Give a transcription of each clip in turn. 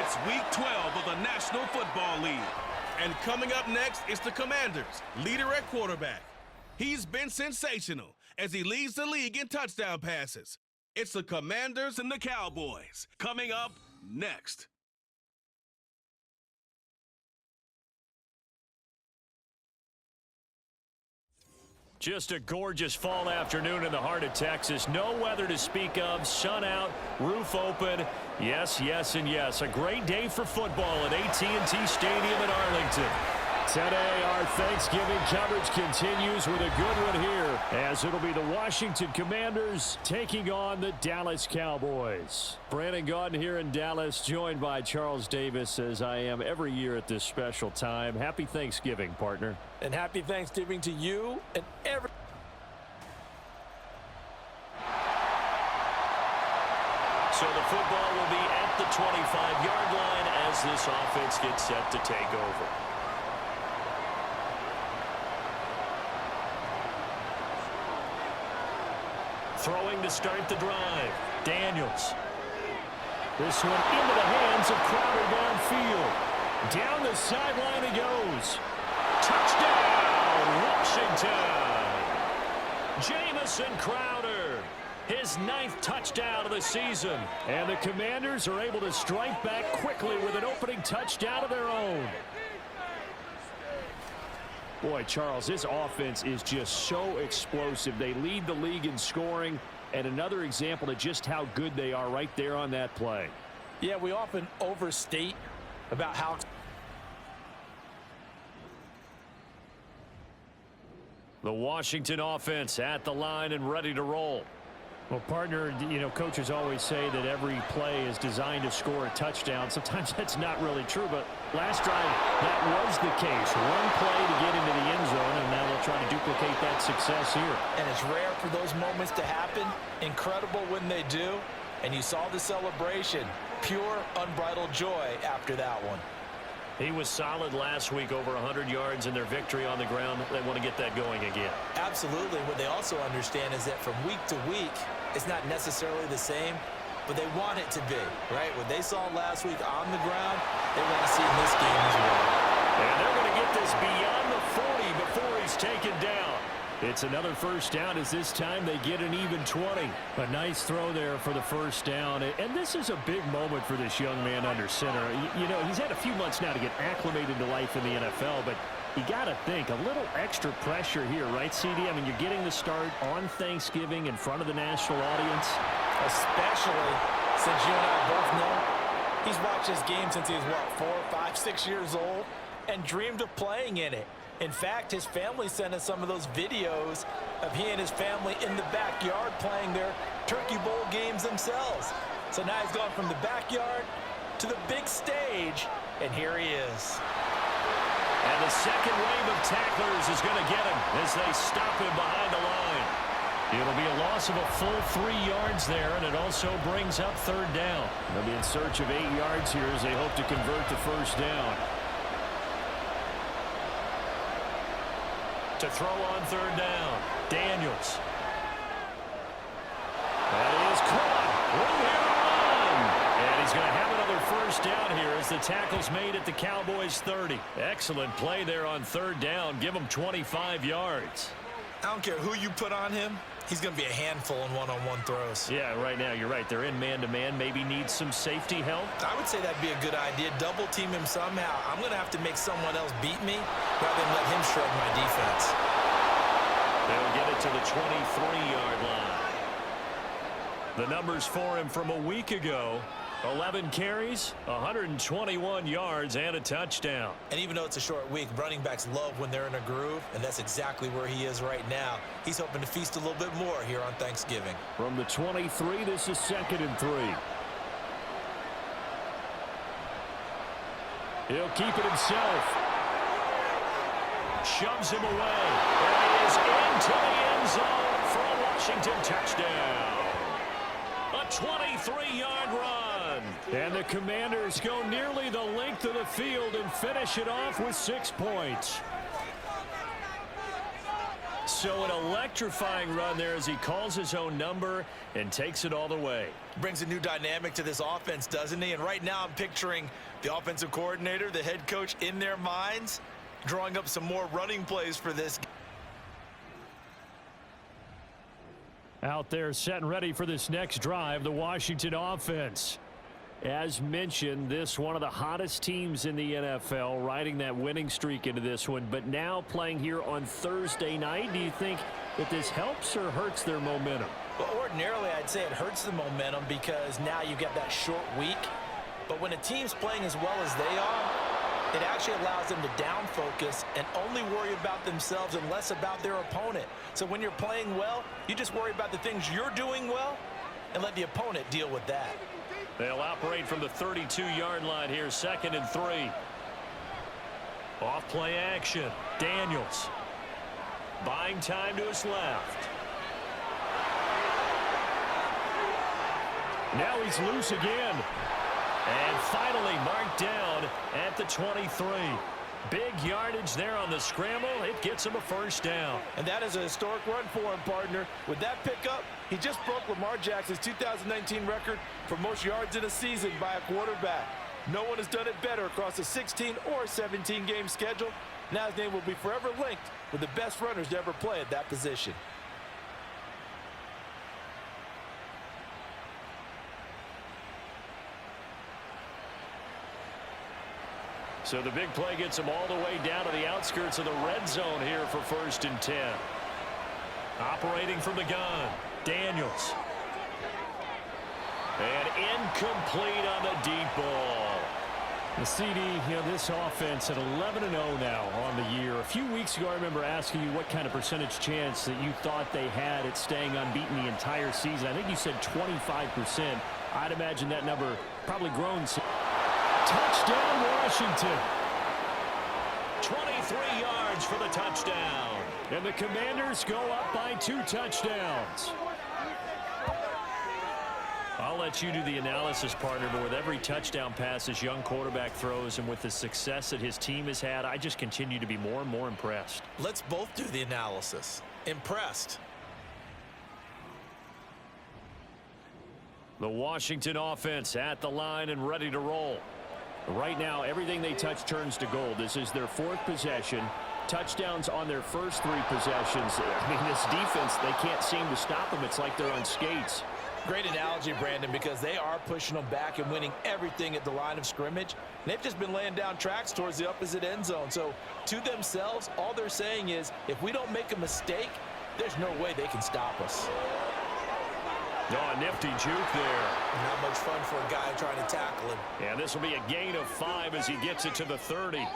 It's Week 12 of the National Football League. And coming up next is the Commanders' leader at quarterback. He's been sensational as he leads the league in touchdown passes. It's the Commanders and the Cowboys. Coming up next. Just a gorgeous fall afternoon in the heart of Texas. No weather to speak of. Sun out, roof open. Yes, yes, and yes. A great day for football at AT&T Stadium in Arlington. Today, our Thanksgiving coverage continues with a good one here, as it'll be the Washington Commanders taking on the Dallas Cowboys. Brandon Gaudin here in Dallas, joined by Charles Davis, as I am every year at this special time. Happy Thanksgiving, partner. And happy Thanksgiving to you and every... So the football will be at the 25-yard line as this offense gets set to take over. Throwing to start the drive. Daniels. This one into the hands of Crowder downfield. Down the sideline he goes. Touchdown, Washington. Jamison Crowder. His 9th touchdown of the season. And the Commanders are able to strike back quickly with an opening touchdown of their own. Boy, Charles, this offense is just so explosive. They lead the league in scoring, and another example of just how good they are right there on that play. Yeah, we often overstate about how... The Washington offense at the line and ready to roll. Well, partner, you know, coaches always say that every play is designed to score a touchdown. Sometimes that's not really true, but last drive, that was the case. One play to get into the end zone, and now they'll try to duplicate that success here. And it's rare for those moments to happen. Incredible when they do. And you saw the celebration. Pure, unbridled joy after that one. He was solid last week, over 100 yards in their victory on the ground. They want to get that going again. Absolutely. What they also understand is that from week to week, it's not necessarily the same, but they want it to be, right? What they saw last week on the ground, they want to see in this game as well. And they're going to get this beyond the 40 before he's taken down. It's another first down, as this time they get an even 20. A nice throw there for the first down. And this is a big moment for this young man under center. You know, he's had a few months now to get acclimated to life in the NFL, but you got to think, a little extra pressure here, right, CD? I mean, you're getting the start on Thanksgiving in front of the national audience. Especially since you and I both know he's watched this game since he was, what, 4, 5, 6 years old and dreamed of playing in it. In fact, his family sent us some of those videos of he and his family in the backyard playing their Turkey Bowl games themselves. So now he's gone from the backyard to the big stage, and here he is. And the second wave of tacklers is going to get him as they stop him behind the line. It'll be a loss of a full 3 yards there, and it also brings up third down. They'll be in search of 8 yards here as they hope to convert the first down. To throw on third down, Daniels. That is caught. And he's going to have another first down here as the tackle's made at the Cowboys' 30. Excellent play there on third down. Give him 25 yards. I don't care who you put on him. He's going to be a handful in one-on-one throws. Yeah, right now you're right. They're in man-to-man. Maybe needs some safety help. I would say that'd be a good idea. Double team him somehow. I'm going to have to make someone else beat me rather than let him shred my defense. They'll get it to the 23-yard line. The numbers for him from a week ago: 11 carries, 121 yards, and a touchdown. And even though it's a short week, running backs love when they're in a groove, and that's exactly where he is right now. He's hoping to feast a little bit more here on Thanksgiving. From the 23, this is 2nd and 3. He'll keep it himself. Shoves him away. And he is into the end zone for a Washington touchdown. A 23-yard run. And the Commanders go nearly the length of the field and finish it off with 6 points. So an electrifying run there as he calls his own number and takes it all the way. Brings a new dynamic to this offense, doesn't he? And right now I'm picturing the offensive coordinator, the head coach in their minds, drawing up some more running plays for this. Out there set and ready for this next drive, the Washington offense. As mentioned, this one of the hottest teams in the NFL, riding that winning streak into this one, but now playing here on Thursday night. Do you think that this helps or hurts their momentum? Well, ordinarily, I'd say it hurts the momentum because now you get that short week. But when a team's playing as well as they are, it actually allows them to down focus and only worry about themselves and less about their opponent. So when you're playing well, you just worry about the things you're doing well and let the opponent deal with that. They'll operate from the 32-yard line here, 2nd and 3. Off play action. Daniels. Buying time to his left. Now he's loose again. And finally marked down at the 23. Big yardage there on the scramble. It gets him a first down. And that is a historic run for him, partner. With that pickup, he just broke Lamar Jackson's 2019 record for most yards in a season by a quarterback. No one has done it better across a 16 or 17-game schedule. Now his name will be forever linked with the best runners to ever play at that position. So the big play gets him all the way down to the outskirts of the red zone here for 1st and 10. Operating from the gun, Daniels. And incomplete on the deep ball. The CD, this offense at 11-0 now on the year. A few weeks ago, I remember asking you what kind of percentage chance that you thought they had at staying unbeaten the entire season. I think you said 25%. I'd imagine that number probably grown. Touchdown, Washington. 23 yards for the touchdown. And the Commanders go up by 2 touchdowns. I'll let you do the analysis, partner, but with every touchdown pass this young quarterback throws and with the success that his team has had, I just continue to be more and more impressed. Let's both do the analysis. Impressed. The Washington offense at the line and ready to roll. Right now, everything they touch turns to gold. This is their 4th possession. Touchdowns on their first 3 possessions. I mean, this defense, they can't seem to stop them. It's like they're on skates. Great analogy, Brandon, because they are pushing them back and winning everything at the line of scrimmage. And they've just been laying down tracks towards the opposite end zone. So to themselves, all they're saying is, if we don't make a mistake, there's no way they can stop us. Oh, nifty juke there. Not much fun for a guy trying to tackle him. Yeah, this will be a gain of 5 as he gets it to the 30.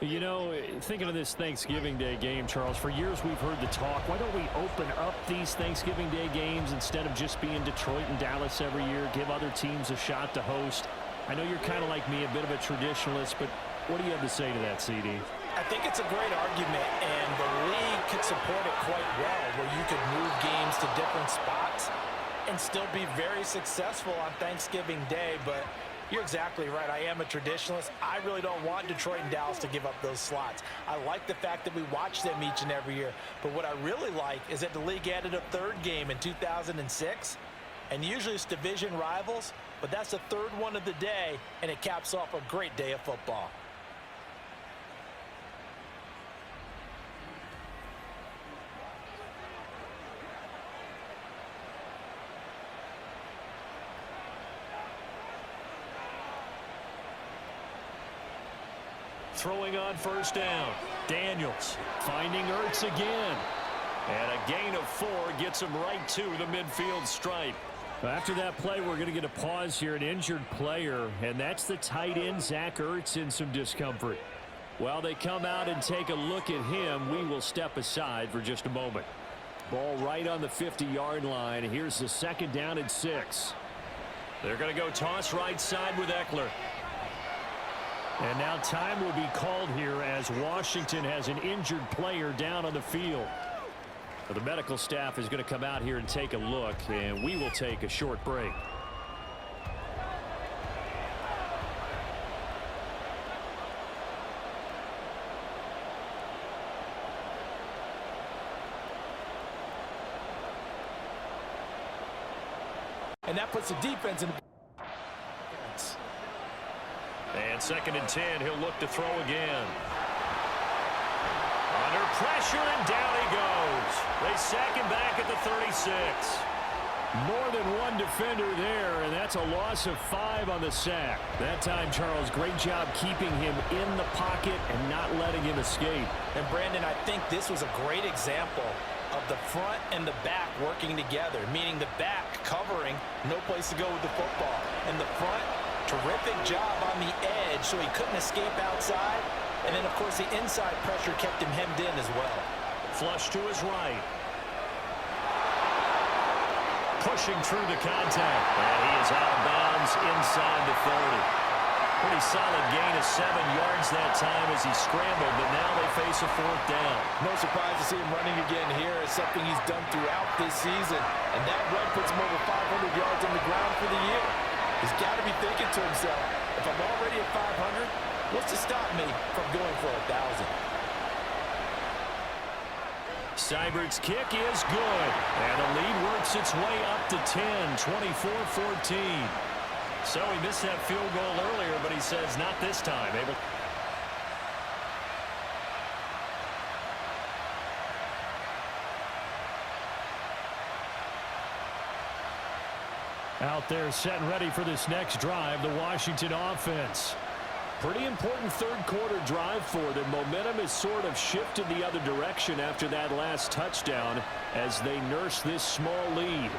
You know, thinking of this Thanksgiving Day game, Charles, for years we've heard the talk, why don't we open up these Thanksgiving Day games instead of just being Detroit and Dallas every year, give other teams a shot to host? I know you're kind of like me, a bit of a traditionalist, but what do you have to say to that, CD? I think it's a great argument, and the league could support it quite well, where you could move games to different spots and still be very successful on Thanksgiving Day. But you're exactly right. I am a traditionalist. I really don't want Detroit and Dallas to give up those slots. I like the fact that we watch them each and every year. But what I really like is that the league added a 3rd game in 2006. And usually it's division rivals, but that's the 3rd one of the day, and it caps off a great day of football. Throwing on 1st down. Daniels finding Ertz again. And a gain of 4 gets him right to the midfield stripe. After that play, we're going to get a pause here, an injured player, and that's the tight end, Zach Ertz, in some discomfort. While they come out and take a look at him, we will step aside for just a moment. Ball right on the 50-yard line. Here's the 2nd down and 6. They're going to go toss right side with Ekeler. And now time will be called here as Washington has an injured player down on the field. The medical staff is going to come out here and take a look, and we will take a short break. and that puts the defense in. And 2nd and 10, he'll look to throw again. Under pressure, and down he goes. They sack him back at the 36. More than one defender there, and that's a loss of 5 on the sack. That time, Charles, great job keeping him in the pocket and not letting him escape. And, Brandon, I think this was a great example of the front and the back working together, meaning the back covering, no place to go with the football. And the front, terrific job on the edge so he couldn't escape outside. And then, of course, the inside pressure kept him hemmed in as well. Flush to his right. Pushing through the contact. And he is out of bounds inside the 30. Pretty solid gain of 7 yards that time as he scrambled, but now they face a 4th down. No surprise to see him running again here. It's something he's done throughout this season. And that run puts him over 500 yards on the ground for the year. He's got to be thinking to himself, if I'm already at 500, what's to stop me from going for 1,000? Seibert's kick is good. And the lead works its way up to 10, 24-14. So he missed that field goal earlier, but he says not this time. Out there set and ready for this next drive, the Washington offense. Pretty important third-quarter drive for them. Momentum has sort of shifted the other direction after that last touchdown as they nurse this small lead.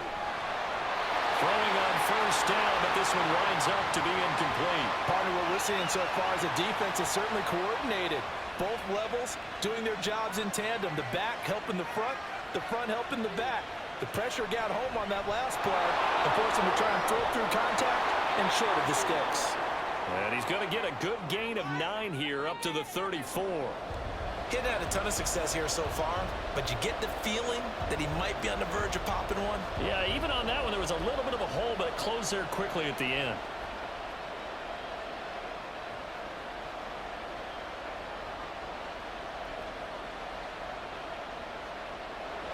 Throwing on 1st down, but this one winds up to be incomplete. Partner, what we're seeing so far is the defense is certainly coordinated. Both levels doing their jobs in tandem. The back helping the front helping the back. The pressure got home on that last play and forced him to try and throw through contact and short of the sticks. And he's going to get a good gain of 9 here up to the 34. He's had a ton of success here so far, but you get the feeling that he might be on the verge of popping one. Yeah, even on that one, there was a little bit of a hole, but it closed there quickly at the end.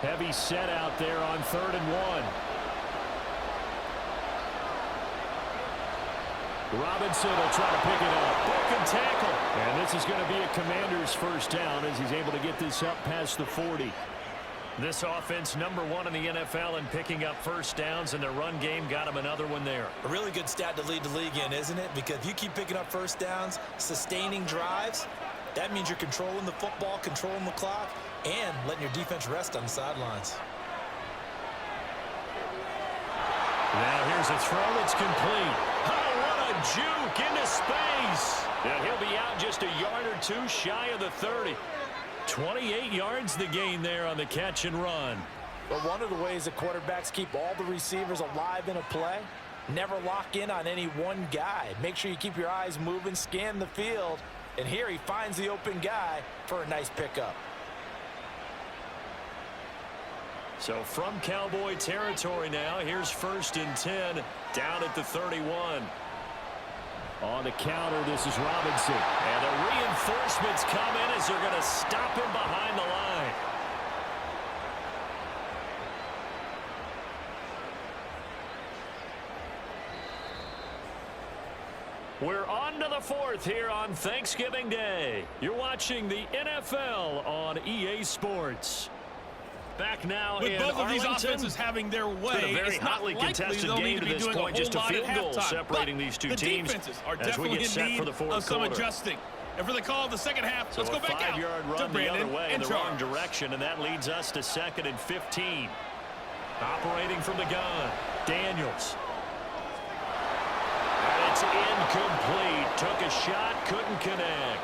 Heavy set out there on 3rd and 1. Robinson will try to pick it up. Broken tackle. And this is going to be a Commander's 1st down as he's able to get this up past the 40. This offense number 1 in the NFL in picking up 1st downs, and their run game got him another one there. A really good stat to lead the league in, isn't it? Because if you keep picking up 1st downs, sustaining drives, that means you're controlling the football, controlling the clock, and letting your defense rest on the sidelines. Now here's a throw that's complete. Oh, what a juke into space. And he'll be out just a yard or 2 shy of the 30. 28 yards the gain there on the catch and run. But one of the ways that quarterbacks keep all the receivers alive in a play, never lock in on any one guy. Make sure you keep your eyes moving, scan the field, and here he finds the open guy for a nice pickup. So from Cowboy territory now, here's 1st and 10 down at the 31. On the counter, this is Robinson. And the reinforcements come in as they're going to stop him behind the line. We're on to the 4th here on Thanksgiving Day. You're watching the NFL on EA Sports. Back now with in both of Arlington. these offenses having their way, It's been a very it's not hotly likely contested they'll game need to be this doing point, just a whole lot field at goal halftime. separating But these two the teams defenses are as we definitely get set in for the need fourth of some quarter. adjusting. And for the call of the second half, So let's go back a out 5-yard to run the Brandon other way in and the wrong Charles. direction, and that leads us to 2nd and 15. Operating from the gun, Daniels. And it's incomplete. Took a shot, couldn't connect.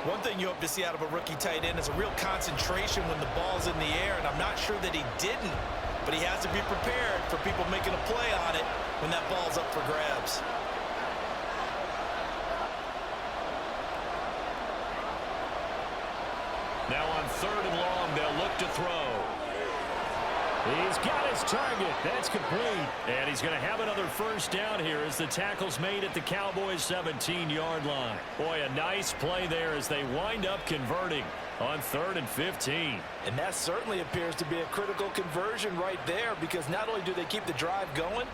One thing you hope to see out of a rookie tight end is a real concentration when the ball's in the air, and I'm not sure that he didn't, but he has to be prepared for people making a play on it when that ball's up for grabs. Now on 3rd and long, they'll look to throw. He's got his target. That's complete. And he's going to have another 1st down here as the tackle's made at the Cowboys' 17-yard line. Boy, a nice play there as they wind up converting on 3rd and 15. And that certainly appears to be a critical conversion right there, because not only do they keep the drive going,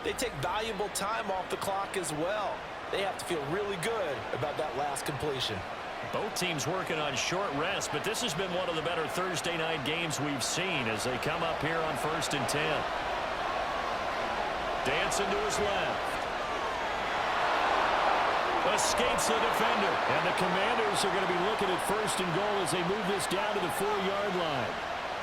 they take valuable time off the clock as well. They have to feel really good about that last completion. Both teams working on short rest, but this has been one of the better Thursday night games we've seen as they come up here on 1st and 10. Dancing to his left. Escapes the defender. And the Commanders are going to be looking at 1st and goal as they move this down to the 4-yard line.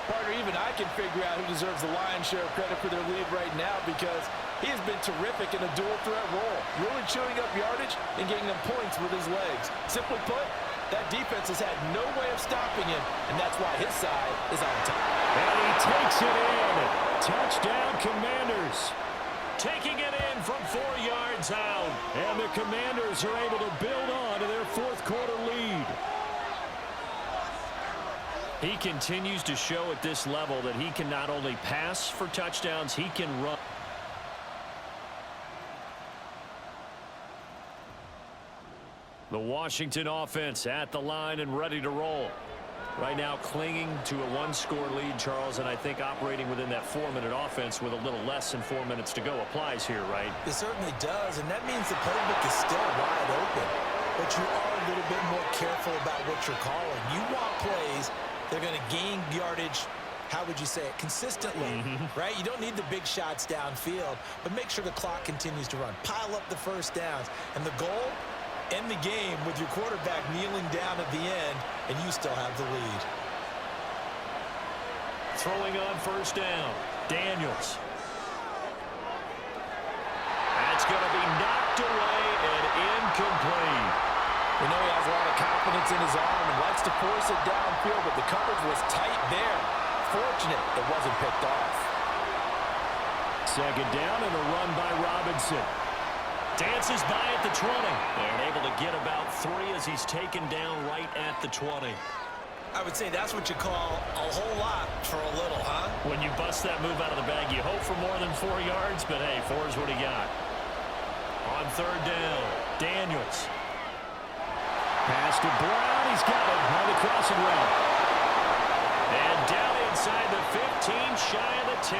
Partner, even I can figure out who deserves the lion's share of credit for their lead right now because he has been terrific in a dual threat role, really chewing up yardage and getting them points with his legs. Simply put, that defense has had no way of stopping him, and that's why his side is on top. And he takes it in. Touchdown, Commanders. Taking it in from 4 yards out. And the Commanders are able to build on to their 4th quarter lead. He continues to show at this level that he can not only pass for touchdowns, he can run. The Washington offense at the line and ready to roll. Right now clinging to a 1-score lead, Charles, and I think operating within that 4-minute offense with a little less than 4 minutes to go applies here, right? It certainly does, and that means the playbook is still wide open. But you are a little bit more careful about what you're calling. You want plays that are going to gain yardage, how would you say it, consistently, right? You don't need the big shots downfield, but make sure the clock continues to run. Pile up the first downs, and the goal, end the game with your quarterback kneeling down at the end, and you still have the lead. Throwing on 1st down, Daniels. That's going to be knocked away and incomplete. We know he has a lot of confidence in his arm and likes to force it downfield, but the coverage was tight there. Fortunate it wasn't picked off. 2nd down and a run by Robinson. Dances by at the 20. And able to get about 3 as he's taken down right at the 20. I would say that's what you call a whole lot for a little, huh? When you bust that move out of the bag, you hope for more than 4 yards, but hey, 4 is what he got. On 3rd down, Daniels. Pass to Brown. He's got it on the crossing route. And down inside the 15, shy of the 10.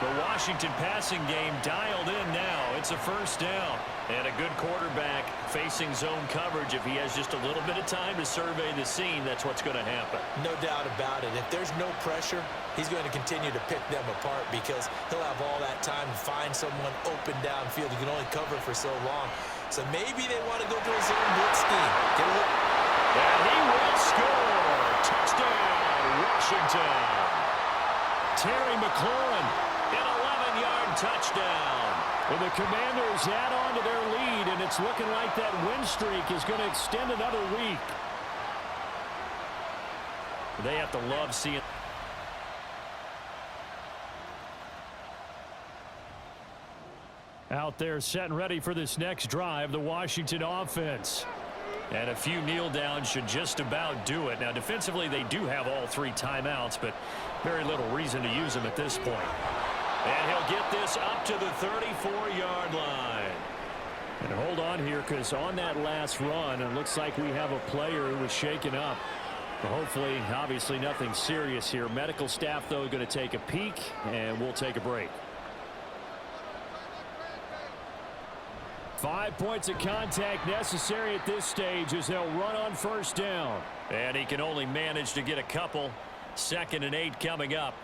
The Washington passing game dialed in now. It's a 1st down. And a good quarterback facing zone coverage. If he has just a little bit of time to survey the scene, that's what's going to happen. No doubt about it. If there's no pressure, he's going to continue to pick them apart because he'll have all that time to find someone open downfield. You can only cover for so long. So maybe they want to go to a zone blitz scheme. Get a look. And he will score. Touchdown, Washington. Terry McLaurin. An 11-yard touchdown. Well, the Commanders add on to their lead, and it's looking like that win streak is going to extend another week. They have to love seeing. Out there set and ready for this next drive, the Washington offense. And a few kneel downs should just about do it. Now, defensively, they do have all 3 timeouts, but very little reason to use them at this point. And he'll get this up to the 34-yard line. And hold on here, because on that last run, it looks like we have a player who was shaken up. But hopefully, obviously, nothing serious here. Medical staff, though, going to take a peek, and we'll take a break. 5 points of contact necessary at this stage as they'll run on 1st down. And he can only manage to get a couple. 2nd and 8 coming up.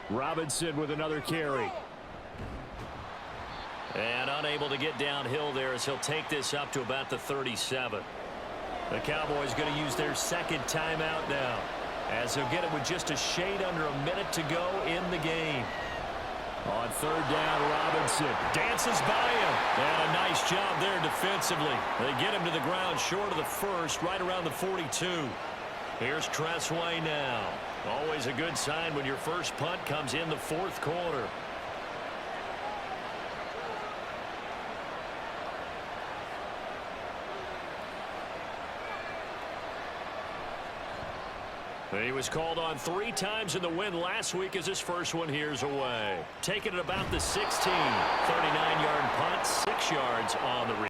Robinson with another carry. And unable to get downhill there as he'll take this up to about the 37. The Cowboys going to use their 2nd timeout now as he'll get it with just a shade under a minute to go in the game. On 3rd down, Robinson dances by him. And a nice job there defensively. They get him to the ground short of the 1st, right around the 42. Here's Tressway now. Always a good sign when your first punt comes in the 4th quarter. He was called on 3 times in the win last week as his first one here's away. Taking it about the 16. 39-yard punt, 6 yards on the